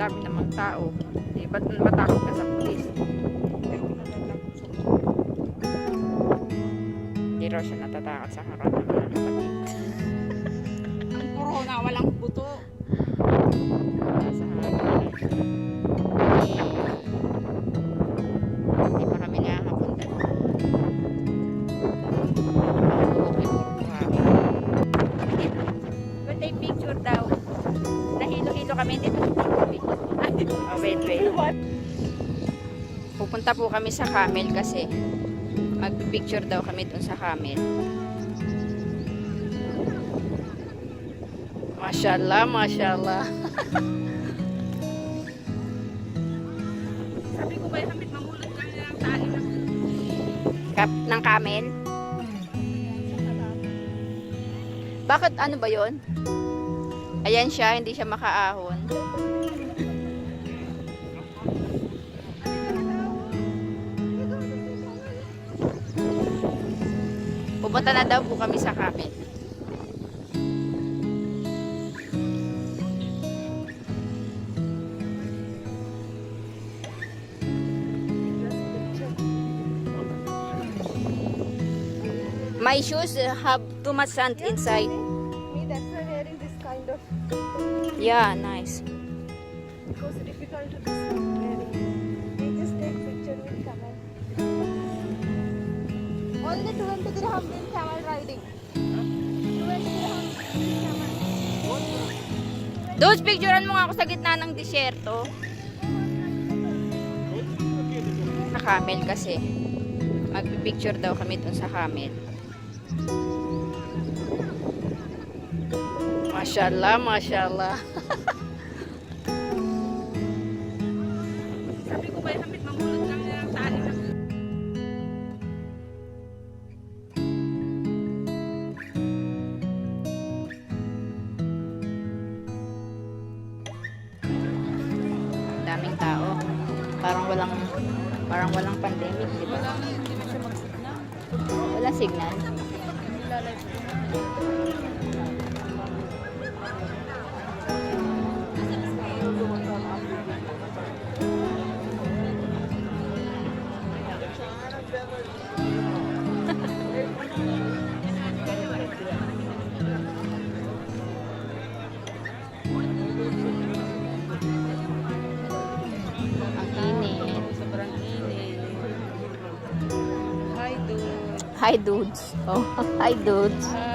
dami namang tao. Di ba't matakot ka sa pulis? Hindi raw siya natatakot sa corona, mga kapatid. Ang corona, walang buto. Sa hindi pa kami nakakapunta. But ay picture daw. Nahilo-hilo kami dito. Oh, wait. Pupunta po kami sa Camel kasi magpipicture daw kami dun sa Camel. Mashallah, mashallah. Sabi ko ba, hamit mamulot ka nila ng tali ng Ng Camel? Bakit ano ba yon? Ayan siya, hindi siya makaahon. Pupunta na daw po kami sa Camel. My shoes have too much sand inside. Me, that's why wearing this kind of, Yeah, nice. because difficult to this wearing. We just take picture with camel. Only 20 dirham in camel riding. 20 dirham camel. Dudes, picturean mo nga ako sa gitna ng disyerto. Sa Camel kasi. Magpipicture daw kami dun sa Camel. Mashallah, mashallah. Sabi ko ba, hamit mamulot ka nila ng tali ng Daming tao. Parang walang pandemic, di ba? hindi na siya magsigna. Wala signal. Ang init. Sobrang init. Hi, dude. Hi dudes. Oh, hi dudes. Hi.